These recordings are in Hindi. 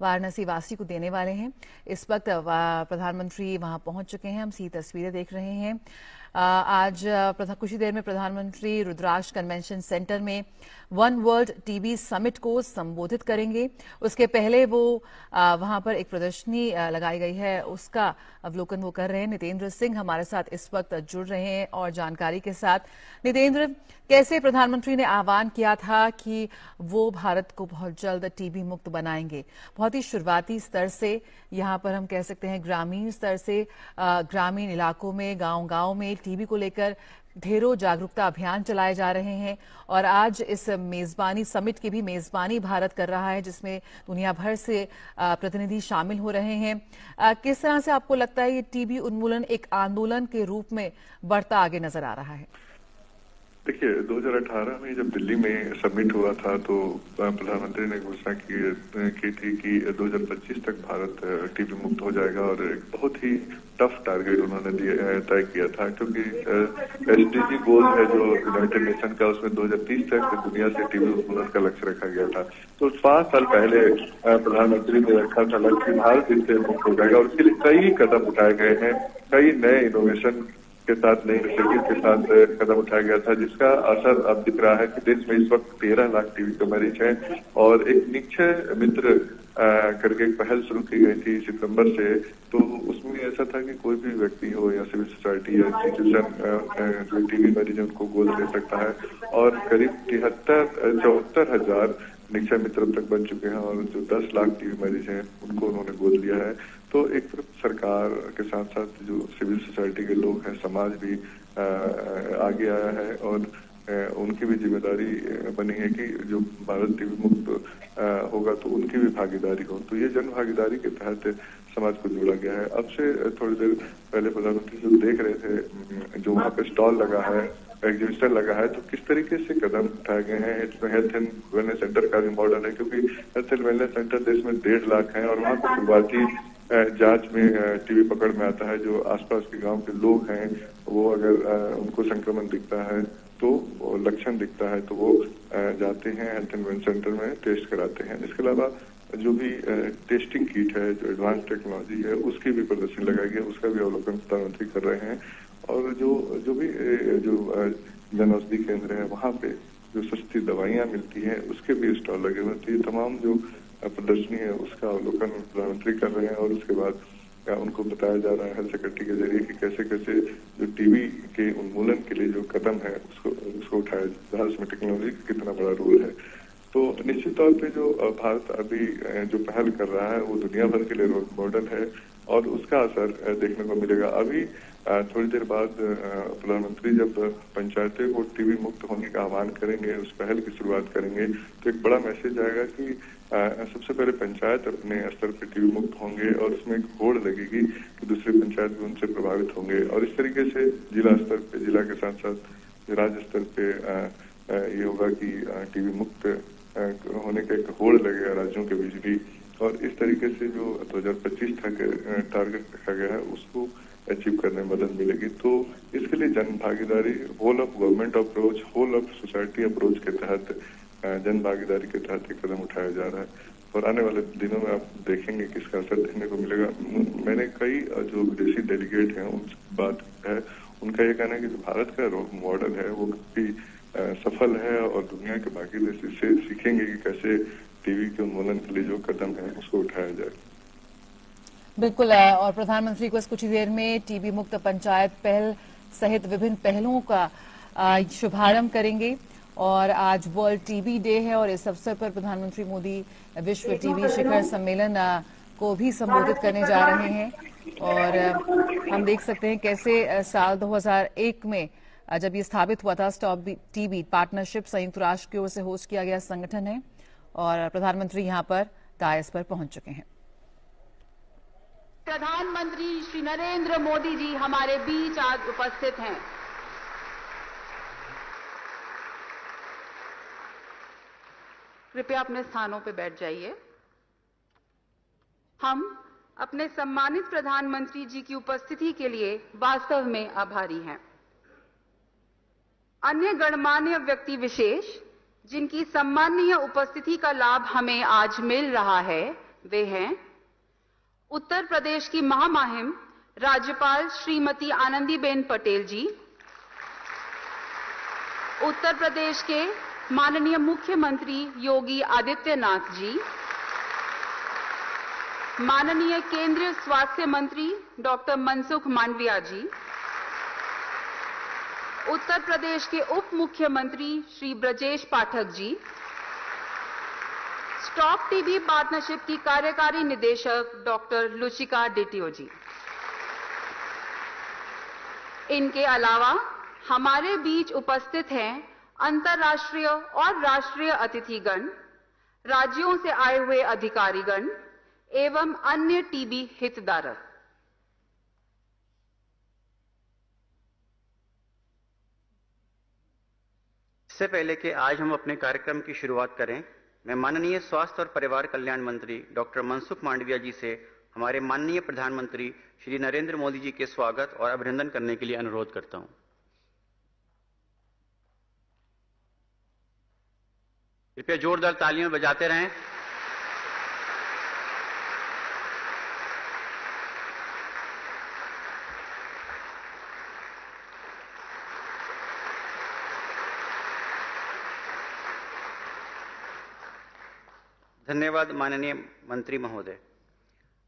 वाराणसी वासी को देने वाले हैं। इस वक्त प्रधानमंत्री वहां पहुंच चुके हैं। हम सी तस्वीरें देख रहे हैं। आज कुछ ही देर में प्रधानमंत्री रुद्राक्ष कन्वेंशन सेंटर में वन वर्ल्ड टीबी समिट को संबोधित करेंगे। उसके पहले वो वहां पर एक प्रदर्शनी लगाई गई है, उसका अवलोकन वो कर रहे हैं। नितेंद्र सिंह हमारे साथ इस वक्त जुड़ रहे हैं और जानकारी के साथ। नितेंद्र, कैसे प्रधानमंत्री ने आह्वान किया था कि वो भारत को बहुत जल्द टीबी मुक्त बनाएंगे? बहुत ही शुरुआती स्तर से, यहाँ पर हम कह सकते हैं ग्रामीण स्तर से, ग्रामीण इलाकों में, गांव-गांव में टीबी को लेकर ढेरों जागरूकता अभियान चलाए जा रहे हैं। और आज इस मेजबानी समिट की भी मेजबानी भारत कर रहा है, जिसमें दुनिया भर से प्रतिनिधि शामिल हो रहे हैं। किस तरह से आपको लगता है ये टीबी उन्मूलन एक आंदोलन के रूप में बढ़ता आगे नजर आ रहा है? देखिए, 2018 में जब दिल्ली में समिट हुआ था तो प्रधानमंत्री ने घोषणा की थी कि 2025 तक भारत टीबी मुक्त हो जाएगा, और एक बहुत ही टफ टारगेट उन्होंने तय किया था, क्योंकि एसडीजी गोल है जो यूनाइटेड नेशन का, उसमें 2030 तक दुनिया से टीबी उन्मूलन का लक्ष्य रखा गया था। तो 5 साल पहले प्रधानमंत्री ने रखा था लक्ष्य कि भारत इससे मुक्त हो जाएगा, और उसके लिए कई कदम उठाए गए हैं। कई नए इनोवेशन के साथ, नई इनिशिएटिव के साथ कदम उठाया गया था, जिसका असर अब दिख रहा है कि देश में इस वक्त 13 लाख टीबी के मरीज हैं। और एक निक्षय मित्र करके एक पहल शुरू की गई थी सितंबर से, तो उसमें ऐसा था कि कोई भी व्यक्ति हो या सिविल सोसाइटी या इंस्टीट्यूशन जो टीबी मरीज है उनको गोद ले सकता है। और करीब 74,000 निक्षय मित्र अब तक बन चुके हैं, और जो 10 लाख टीबी मरीज हैं उनको उन्होंने गोद लिया है। तो एक तरफ सरकार के साथ साथ जो सिविल सोसाइटी के लोग हैं, समाज भी आगे आया है, और उनकी भी जिम्मेदारी बनी है कि जो भारत टीबी मुक्त होगा तो उनकी भी भागीदारी हो। तो ये जन भागीदारी के तहत समाज को जोड़ा गया है। अब से थोड़ी देर पहले प्रधानमंत्री जो देख रहे थे, जो वहाँ पे स्टॉल लगा है, एग्जीबिशन लगा है, तो किस तरीके से कदम उठाए गए हैं। इसमें हेल्थ एंड वेलनेस सेंटर का भी मॉडल है, क्योंकि हेल्थ एंड वेलनेस सेंटर देश में 1.5 लाख है, और वहाँ पर शुरुआती जांच में टीबी पकड़ में आता है। जो आसपास के गांव के लोग हैं, वो अगर उनको संक्रमण दिखता है, तो लक्षण दिखता है, तो वो जाते हैं हेल्थ एंड वेलनेस सेंटर में, टेस्ट कराते हैं। इसके अलावा जो भी टेस्टिंग किट है, जो एडवांस टेक्नोलॉजी है, उसकी भी प्रदर्शनी लगाई गई, उसका भी अवलोकन प्रधानमंत्री कर रहे हैं। और जो भी जन औषधि केंद्र है, वहाँ पे जो सस्ती दवाइयाँ मिलती हैं, उसके भी स्टॉल लगे हुए थे। तमाम जो प्रदर्शनी है उसका अवलोकन प्रधानमंत्री कर रहे हैं, और उसके बाद उनको बताया जा रहा है हेल्थ सेक्रेटरी के जरिए कि कैसे कैसे जो टीबी के उन्मूलन के लिए जो कदम है उसको उठाया जा रहा है, उसमें टेक्नोलॉजी का कितना बड़ा रोल है। तो निश्चित तौर पे जो भारत अभी जो पहल कर रहा है वो दुनिया भर के लिए रोल मॉडल है, और उसका असर देखने को मिलेगा। अभी थोड़ी देर बाद प्रधानमंत्री जब पंचायतें को टीबी मुक्त होने का आह्वान करेंगे, उस पहल की शुरुआत करेंगे, तो एक बड़ा मैसेज आएगा कि सबसे पहले पंचायत अपने स्तर पर टीबी मुक्त होंगे, और उसमें एक होड़ लगेगी कि दूसरे पंचायत भी उनसे प्रभावित होंगे। और इस तरीके से जिला स्तर पे, जिला के साथ साथ राज्य स्तर पे ये होगा कि टीबी मुक्त होने का एक होड़ लगेगा राज्यों के बीच भी। और इस तरीके से जो 2025 तक टारगेट रखा गया है उसको अचीव करने में मदद मिलेगी। तो इसके लिए जन भागीदारी, whole of government approach, whole of society approach के तहत, जन भागीदारी के तहत एक कदम उठाया जा रहा है। और आने वाले दिनों में आप देखेंगे कि इसका असर देखने को मिलेगा। मैंने कई जो विदेशी डेलीगेट हैं उनसे बात है, उनका ये कहना है कि जो भारत का रोल मॉडल है वो काफी सफल है, और दुनिया के बाकी देश इससे सीखेंगे कि कैसे टीबी के उन्मूलन के लिए जो कदम है उसको उठाया जाए। बिल्कुल, और प्रधानमंत्री को कुछ ही देर में टीबी मुक्त पंचायत पहल सहित विभिन्न पहलों का शुभारंभ करेंगे। और आज वर्ल्ड टीबी डे है, और इस अवसर पर प्रधानमंत्री मोदी विश्व टीबी शिखर सम्मेलन को भी संबोधित करने जा रहे हैं। और हम देख सकते हैं कैसे साल 2001 में जब ये स्थापित हुआ था, स्टॉप टीबी पार्टनरशिप संयुक्त राष्ट्र की ओर से होस्ट किया गया संगठन है, और प्रधानमंत्री यहाँ पर डायस पर पहुंच चुके हैं। प्रधानमंत्री श्री नरेंद्र मोदी जी हमारे बीच आज उपस्थित हैं। कृपया अपने स्थानों पर बैठ जाइए। हम अपने सम्मानित प्रधानमंत्री जी की उपस्थिति के लिए वास्तव में आभारी हैं। अन्य गणमान्य व्यक्ति विशेष जिनकी सम्माननीय उपस्थिति का लाभ हमें आज मिल रहा है, वे हैं उत्तर प्रदेश की महामहिम राज्यपाल श्रीमती आनंदीबेन पटेल जी, उत्तर प्रदेश के माननीय मुख्यमंत्री योगी आदित्यनाथ जी, माननीय केंद्रीय स्वास्थ्य मंत्री डॉक्टर मनसुख मांडविया जी, उत्तर प्रदेश के उप मुख्यमंत्री Shri Brajesh Pathak ji, stop TB partnership की कार्यकारी निदेशक डॉक्टर लुचिका डिटियो जी। इनके अलावा हमारे बीच उपस्थित हैं अंतर्राष्ट्रीय और राष्ट्रीय अतिथिगण, राज्यों से आए हुए अधिकारीगण एवं अन्य टीबी हितधारक। इससे पहले कि आज हम अपने कार्यक्रम की शुरुआत करें, मैं माननीय स्वास्थ्य और परिवार कल्याण मंत्री डॉक्टर मनसुख मांडविया जी से हमारे माननीय प्रधानमंत्री श्री नरेंद्र मोदी जी के स्वागत और अभिनंदन करने के लिए अनुरोध करता हूं। कृपया जोरदार तालियां बजाते रहें। धन्यवाद माननीय मंत्री महोदय।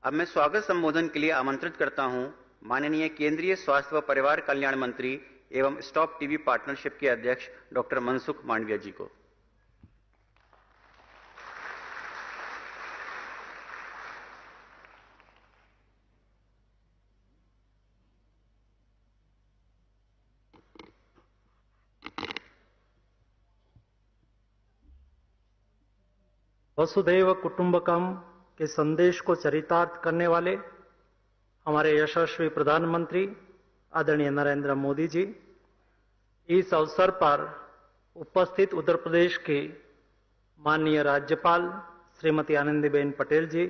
अब मैं स्वागत संबोधन के लिए आमंत्रित करता हूं माननीय केंद्रीय स्वास्थ्य व परिवार कल्याण मंत्री एवं स्टॉप टीबी पार्टनरशिप के अध्यक्ष डॉक्टर मनसुख मांडविया जी को। वसुधैव कुटुंबकम के संदेश को चरितार्थ करने वाले हमारे यशस्वी प्रधानमंत्री आदरणीय नरेंद्र मोदी जी, इस अवसर पर उपस्थित उत्तर प्रदेश के माननीय राज्यपाल श्रीमती आनंदीबेन पटेल जी,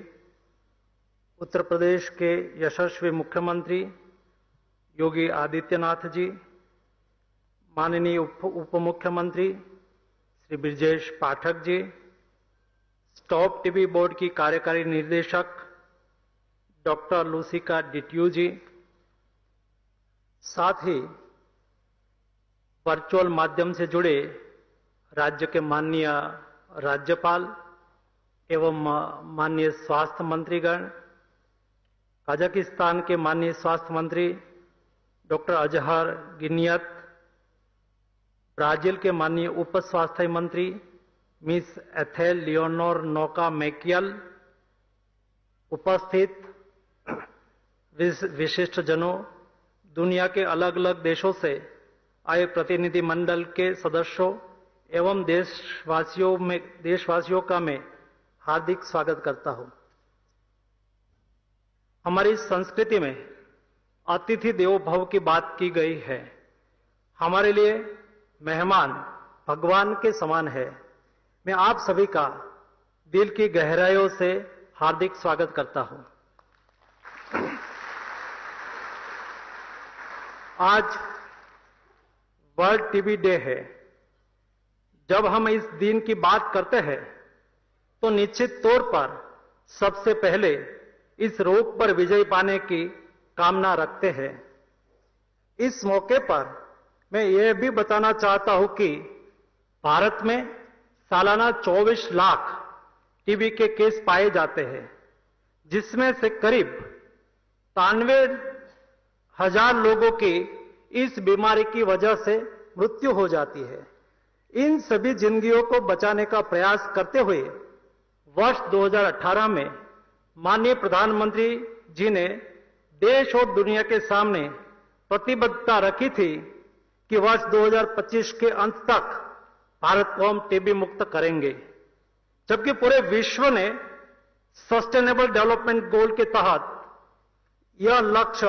उत्तर प्रदेश के यशस्वी मुख्यमंत्री योगी आदित्यनाथ जी, माननीय उप मुख्यमंत्री Shri Brajesh Pathak ji, stop TB board की कार्यकारी निर्देशक डॉक्टर लुचिका डिटियो जी, साथ ही वर्चुअल माध्यम से जुड़े राज्य के माननीय राज्यपाल एवं माननीय स्वास्थ्य मंत्रीगण, कजाकिस्तान के माननीय स्वास्थ्य मंत्री डॉक्टर अजहर गिनियत, ब्राजील के माननीय उप स्वास्थ्य मंत्री मिस एथेल लियोनोर नोका मैकियल, उपस्थित विशिष्ट जनों, दुनिया के अलग अलग देशों से आए प्रतिनिधि मंडल के सदस्यों एवं देशवासियों का मैं हार्दिक स्वागत करता हूं। हमारी संस्कृति में अतिथि देवो भव की बात की गई है। हमारे लिए मेहमान भगवान के समान है। मैं आप सभी का दिल की गहराइयों से हार्दिक स्वागत करता हूं। आज वर्ल्ड टीबी डे है। जब हम इस दिन की बात करते हैं तो निश्चित तौर पर सबसे पहले इस रोग पर विजय पाने की कामना रखते हैं। इस मौके पर मैं यह भी बताना चाहता हूं कि भारत में सालाना 24 लाख टीबी के केस पाए जाते हैं, जिसमें से करीब 93,000 लोगों की इस बीमारी की वजह से मृत्यु हो जाती है। इन सभी जिंदगियों को बचाने का प्रयास करते हुए वर्ष 2018 में माननीय प्रधानमंत्री जी ने देश और दुनिया के सामने प्रतिबद्धता रखी थी कि वर्ष 2025 के अंत तक भारत को हम टीबी मुक्त करेंगे, जबकि पूरे विश्व ने सस्टेनेबल डेवलपमेंट गोल के तहत यह लक्ष्य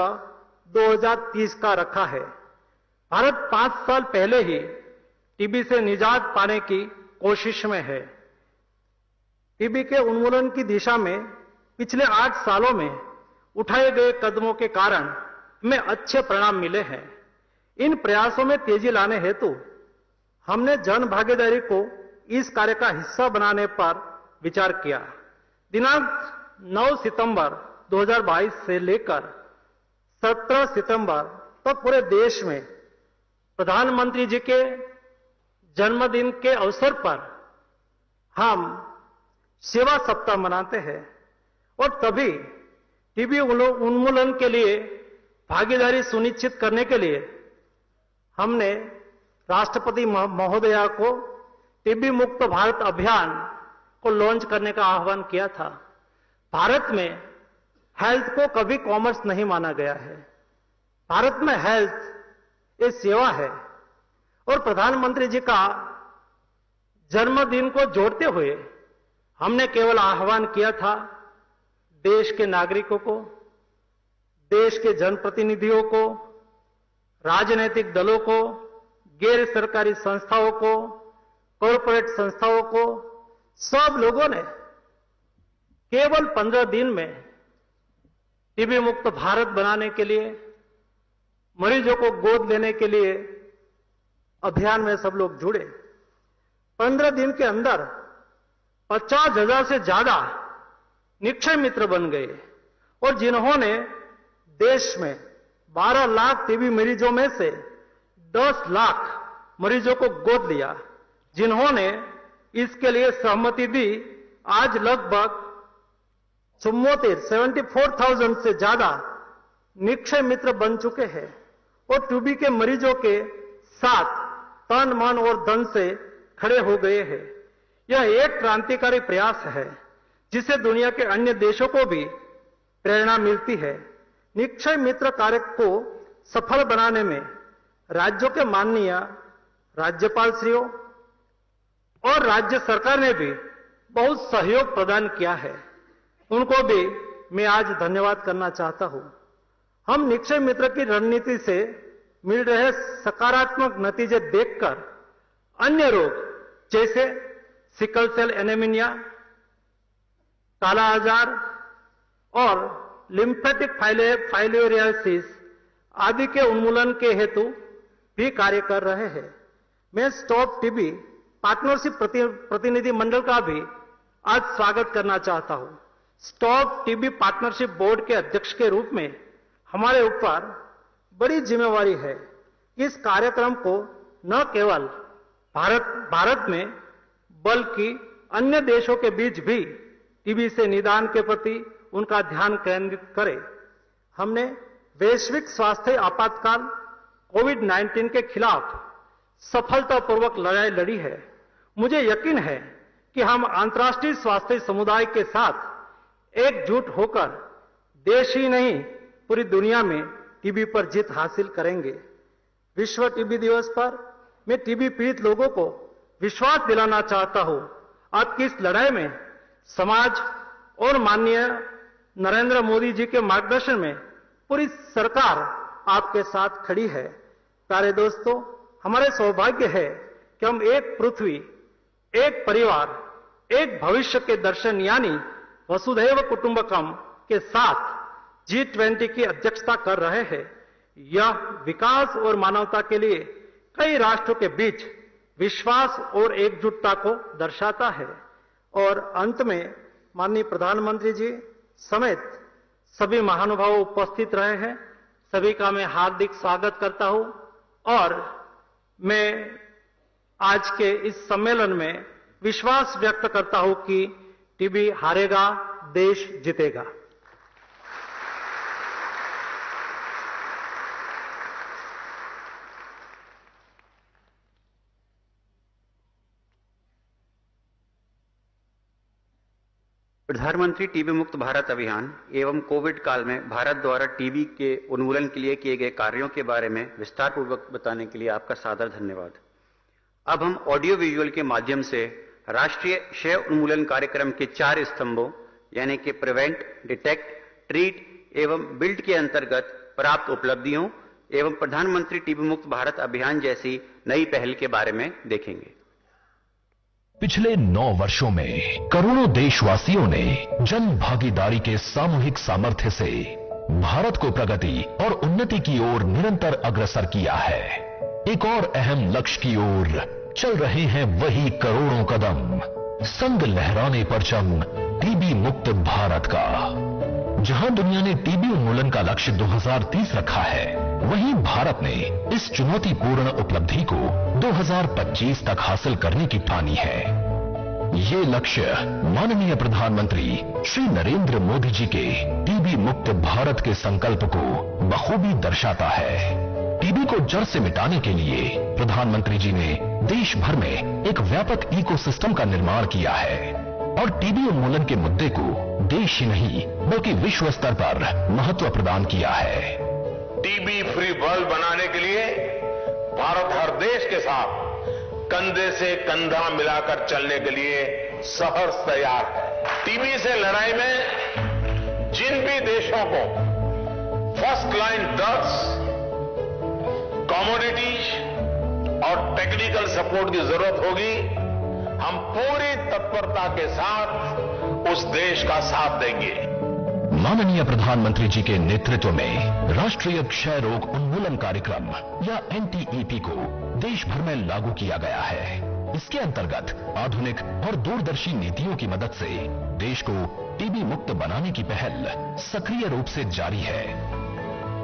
2030 का रखा है। भारत 5 साल पहले ही टीबी से निजात पाने की कोशिश में है। टीबी के उन्मूलन की दिशा में पिछले 8 सालों में उठाए गए कदमों के कारण हमें अच्छे परिणाम मिले हैं। इन प्रयासों में तेजी लाने हेतु हमने जन भागीदारी को इस कार्य का हिस्सा बनाने पर विचार किया। दिनांक 9 सितंबर 2022 से लेकर 17 सितंबर तक पूरे देश में प्रधानमंत्री जी के जन्मदिन के अवसर पर हम सेवा सप्ताह मनाते हैं और तभी टीबी उन्मूलन के लिए भागीदारी सुनिश्चित करने के लिए हमने राष्ट्रपति महोदया को टीबी मुक्त भारत अभियान को लॉन्च करने का आह्वान किया था। भारत में हेल्थ को कभी कॉमर्स नहीं माना गया है। भारत में हेल्थ एक सेवा है और प्रधानमंत्री जी का जन्मदिन को जोड़ते हुए हमने केवल आह्वान किया था देश के नागरिकों को, देश के जनप्रतिनिधियों को, राजनीतिक दलों को, गैर सरकारी संस्थाओं को, कॉरपोरेट संस्थाओं को, सब लोगों ने केवल 15 दिन में टीबी मुक्त भारत बनाने के लिए, मरीजों को गोद लेने के लिए अभियान में सब लोग जुड़े। 15 दिन के अंदर 50,000 से ज्यादा निक्षय मित्र बन गए और जिन्होंने देश में 12 लाख टीबी मरीजों में से 10 लाख मरीजों को गोद लिया, जिन्होंने इसके लिए सहमति दी, आज लगभग 74,000 से ज्यादा निक्षय मित्र बन चुके हैं और टीबी के मरीजों के साथ तन मन और धन से खड़े हो गए हैं। यह एक क्रांतिकारी प्रयास है जिसे दुनिया के अन्य देशों को भी प्रेरणा मिलती है। निक्षय मित्र कार्य को सफल बनाने में राज्यों के माननीय राज्यपाल श्रीयों और राज्य सरकार ने भी बहुत सहयोग प्रदान किया है, उनको भी मैं आज धन्यवाद करना चाहता हूं। हम निक्षय मित्र की रणनीति से मिल रहे सकारात्मक नतीजे देखकर अन्य रोग जैसे सिकल सेल एनीमिया, काला आजार और लिम्फेटिक फाइलोरियासिस आदि के उन्मूलन के हेतु भी कार्य कर रहे हैं। मैं स्टॉप टीबी पार्टनरशिप प्रतिनिधि मंडल का भी आज स्वागत करना चाहता हूं। स्टॉप टीबी पार्टनरशिप बोर्ड के अध्यक्ष के रूप में हमारे ऊपर बड़ी जिम्मेवारी है कि इस कार्यक्रम को न केवल भारत में बल्कि अन्य देशों के बीच भी टीबी से निदान के प्रति उनका ध्यान केंद्रित करें। हमने वैश्विक स्वास्थ्य आपातकाल कोविड-19 के खिलाफ सफलतापूर्वक लड़ाई लड़ी है। मुझे यकीन है कि हम अंतर्राष्ट्रीय स्वास्थ्य समुदाय के साथ एकजुट होकर देश ही नहीं पूरी दुनिया में टीबी पर जीत हासिल करेंगे। विश्व टीबी दिवस पर मैं टीबी पीड़ित लोगों को विश्वास दिलाना चाहता हूं, आपकी इस लड़ाई में समाज और माननीय नरेंद्र मोदी जी के मार्गदर्शन में पूरी सरकार आपके साथ खड़ी है। प्यारे दोस्तों, हमारे सौभाग्य है कि हम एक पृथ्वी, एक परिवार, एक भविष्य के दर्शन यानी वसुधैव कुटुंबकम के साथ G20 की अध्यक्षता कर रहे हैं। यह विकास और मानवता के लिए कई राष्ट्रों के बीच विश्वास और एकजुटता को दर्शाता है। और अंत में माननीय प्रधानमंत्री जी समेत सभी महानुभाव उपस्थित रहे हैं, सभी का मैं हार्दिक स्वागत करता हूं और मैं आज के इस सम्मेलन में विश्वास व्यक्त करता हूं कि टीबी हारेगा, देश जीतेगा। प्रधानमंत्री टीबी मुक्त भारत अभियान एवं कोविड काल में भारत द्वारा टीबी के उन्मूलन के लिए किए गए कार्यों के बारे में विस्तार पूर्वक बताने के लिए आपका सादर धन्यवाद। अब हम ऑडियो विजुअल के माध्यम से राष्ट्रीय क्षय उन्मूलन कार्यक्रम के 4 स्तंभों यानी कि प्रिवेंट, डिटेक्ट, ट्रीट एवं बिल्ड के अंतर्गत प्राप्त उपलब्धियों एवं प्रधानमंत्री टीबी मुक्त भारत अभियान जैसी नई पहल के बारे में देखेंगे। पिछले 9 वर्षों में करोड़ों देशवासियों ने जन भागीदारी के सामूहिक सामर्थ्य से भारत को प्रगति और उन्नति की ओर निरंतर अग्रसर किया है। एक और अहम लक्ष्य की ओर चल रहे हैं वही करोड़ों कदम। संग लहराने परचम, टीबी मुक्त भारत का। जहां दुनिया ने टीबी उन्मूलन का लक्ष्य 2030 रखा है, वहीं भारत ने इस चुनौतीपूर्ण उपलब्धि को 2025 तक हासिल करने की ठानी है। ये लक्ष्य माननीय प्रधानमंत्री श्री नरेंद्र मोदी जी के टीबी मुक्त भारत के संकल्प को बखूबी दर्शाता है। टीबी को जड़ से मिटाने के लिए प्रधानमंत्री जी ने देश भर में एक व्यापक इकोसिस्टम का निर्माण किया है और टीबी उन्मूलन के मुद्दे को देश ही नहीं बल्कि विश्व स्तर पर महत्व प्रदान किया है। टीबी फ्री वर्ल्ड बनाने के लिए भारत हर देश के साथ कंधे से कंधा मिलाकर चलने के लिए सहर्ष तैयार है। टीबी से लड़ाई में जिन भी देशों को फर्स्ट लाइन ड्रग्स, कमोडिटीज और टेक्निकल सपोर्ट की जरूरत होगी, हम पूरी तत्परता के साथ उस देश का साथ देंगे। माननीय प्रधानमंत्री जी के नेतृत्व में राष्ट्रीय क्षय रोग उन्मूलन कार्यक्रम या NTEP को देश भर में लागू किया गया है। इसके अंतर्गत आधुनिक और दूरदर्शी नीतियों की मदद से देश को टीबी मुक्त बनाने की पहल सक्रिय रूप से जारी है।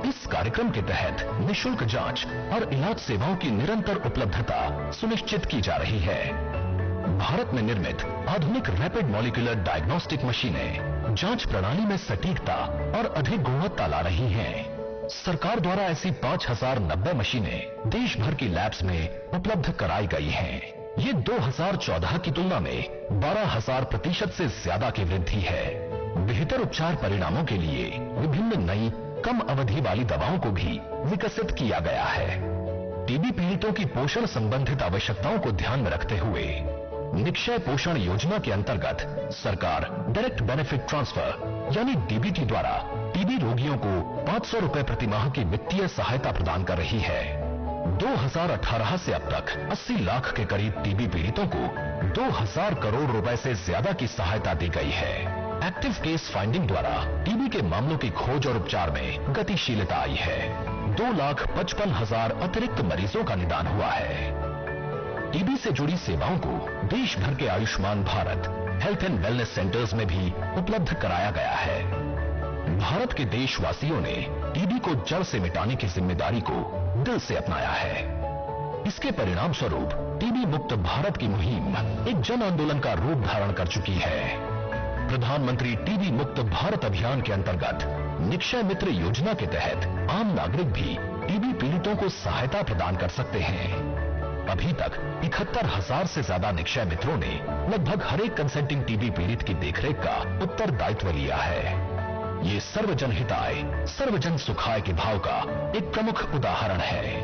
इस कार्यक्रम के तहत निःशुल्क जांच और इलाज सेवाओं की निरंतर उपलब्धता सुनिश्चित की जा रही है। भारत में निर्मित आधुनिक रैपिड मॉलिक्यूलर डायग्नोस्टिक मशीनें जांच प्रणाली में सटीकता और अधिक गुणवत्ता ला रही हैं। सरकार द्वारा ऐसी 5090 मशीनें देश भर की लैब्स में उपलब्ध कराई गई हैं। ये 2014 की तुलना में 12,000% से ज्यादा की वृद्धि है। बेहतर उपचार परिणामों के लिए विभिन्न नई कम अवधि वाली दवाओं को भी विकसित किया गया है। टीबी पीड़ितों की पोषण संबंधित आवश्यकताओं को ध्यान में रखते हुए निक्षय पोषण योजना के अंतर्गत सरकार डायरेक्ट बेनिफिट ट्रांसफर यानी डीबीटी द्वारा टीबी रोगियों को 500 रुपए प्रति माह की वित्तीय सहायता प्रदान कर रही है। 2018 से अब तक 80 लाख के करीब टीबी पीड़ितों को 2000 करोड़ रुपए से ज्यादा की सहायता दी गई है। एक्टिव केस फाइंडिंग द्वारा टीबी के मामलों की खोज और उपचार में गतिशीलता आई है। 2,55,000 अतिरिक्त मरीजों का निदान हुआ है। टीबी से जुड़ी सेवाओं को देश भर के Ayushman Bharat health and wellness centres में भी उपलब्ध कराया गया है। भारत के देशवासियों ने टीबी को जड़ से मिटाने की जिम्मेदारी को दिल से अपनाया है। इसके परिणाम स्वरूप टीबी मुक्त भारत की मुहिम एक जन आंदोलन का रूप धारण कर चुकी है। प्रधानमंत्री टीबी मुक्त भारत अभियान के अंतर्गत निक्षय मित्र योजना के तहत आम नागरिक भी टीबी पीड़ितों को सहायता प्रदान कर सकते हैं। अभी तक 71,000 से ज्यादा निक्षय मित्रों ने लगभग हर एक कंसेंटिंग टीबी पीड़ित की देखरेख का उत्तरदायित्व लिया है। ये सर्वजन हिताय सर्वजन सुखाय के भाव का एक प्रमुख उदाहरण है।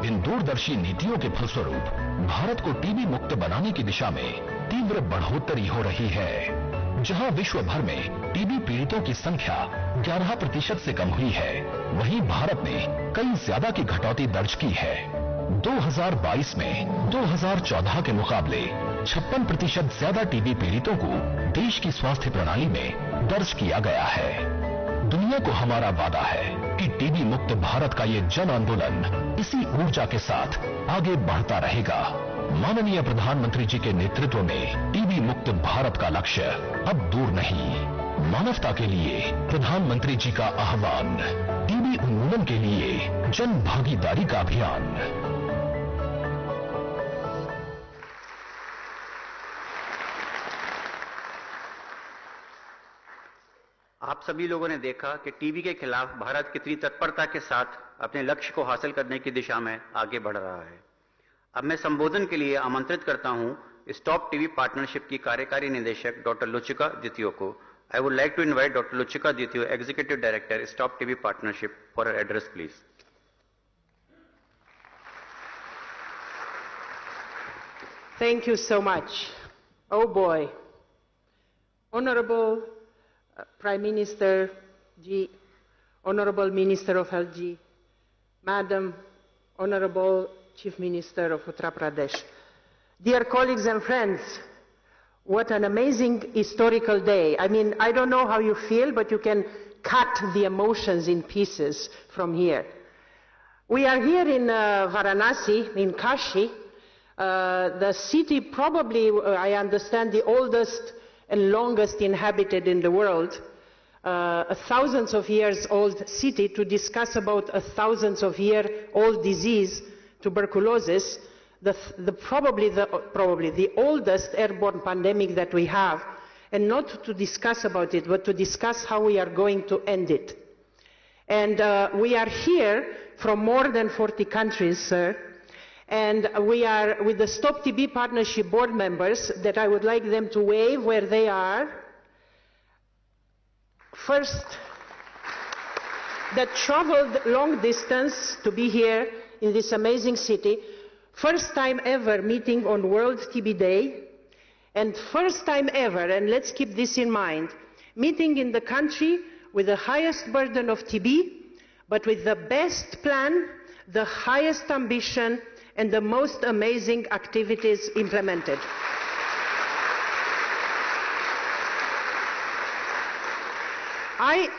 इन दूरदर्शी नीतियों के फलस्वरूप भारत को टीबी मुक्त बनाने की दिशा में तीव्र बढ़ोतरी हो रही है। जहां विश्व भर में टीबी पीड़ितों की संख्या 11% से कम हुई है, वहीं भारत ने कई ज्यादा की घटौती दर्ज की है। 2022 में 2014 के मुकाबले 56% ज्यादा टीबी पीड़ितों को देश की स्वास्थ्य प्रणाली में दर्ज किया गया है। दुनिया को हमारा वादा है कि टीबी मुक्त भारत का ये जन आंदोलन इसी ऊर्जा के साथ आगे बढ़ता रहेगा। माननीय प्रधानमंत्री जी के नेतृत्व में टीबी मुक्त भारत का लक्ष्य अब दूर नहीं। मानवता के लिए प्रधानमंत्री जी का आह्वान, टीबी उन्मूलन के लिए जन भागीदारी का अभियान। आप सभी लोगों ने देखा कि टीबी के खिलाफ भारत कितनी तत्परता के साथ अपने लक्ष्य को हासिल करने की दिशा में आगे बढ़ रहा है। अब मैं संबोधन के लिए आमंत्रित करता हूं स्टॉप टीबी पार्टनरशिप की कार्यकारी निदेशक डॉक्टर लुचिका द्वितीय को। I would like to invite doctor Lucica Ditiu, executive director Stop TB Partnership, for her address please. Thank you so much. Oh boy. Honorable Prime Minister Ji, Honorable Minister of Health Ji, Madam Honorable Chief Minister of Uttar Pradesh, dear colleagues and friends, what an amazing historical day. I mean, I don't know how you feel, but you can cut the emotions in pieces from here. We are here in Varanasi, in Kashi, the city probably, I understand, the oldest and longest inhabited in the world, a thousands of years old city, to discuss about a thousands of year old disease, tuberculosis, probably the oldest airborne pandemic that we have, and not to discuss about it, but to discuss how we are going to end it. And we are here from more than 40 countries, sir, and we are with the Stop TB Partnership board members that I would like them to wave where they are. First, that traveled long distance to be here in this amazing city. First time ever meeting on World TB Day, and first time ever, and let's keep this in mind, meeting in the country with the highest burden of TB, but with the best plan, the highest ambition, and the most amazing activities implemented. I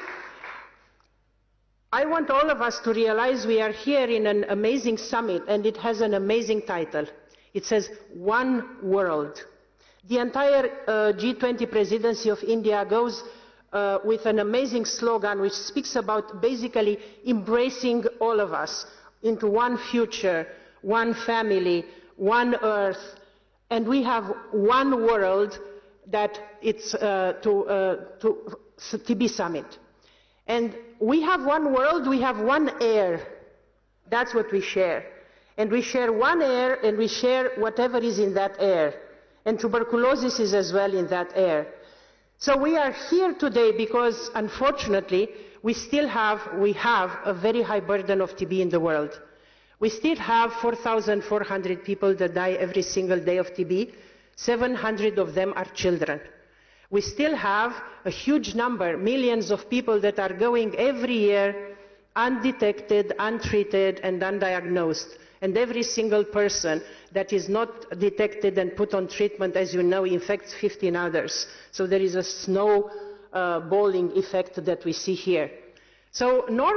want all of us to realize we are here in an amazing summit, and it has an amazing title. It says, One World. The entire G20 presidency of India goes with an amazing slogan which speaks about basically embracing all of us into one future, one family, one earth, and we have one world that it's TB Summit. And we have one world, we have one air. That's what we share. And we share one air, and we share whatever is in that air. And tuberculosis is as well in that air. So we are here today because, unfortunately, we have a very high burden of TB in the world. We still have 4,400 people that die every single day of TB. 700 of them are children. We still have a huge number, millions of people that are going every year undetected, untreated, and undiagnosed. And every single person that is not detected and put on treatment, as you know, infects 15 others. So there is a snowballing effect that we see here. So normally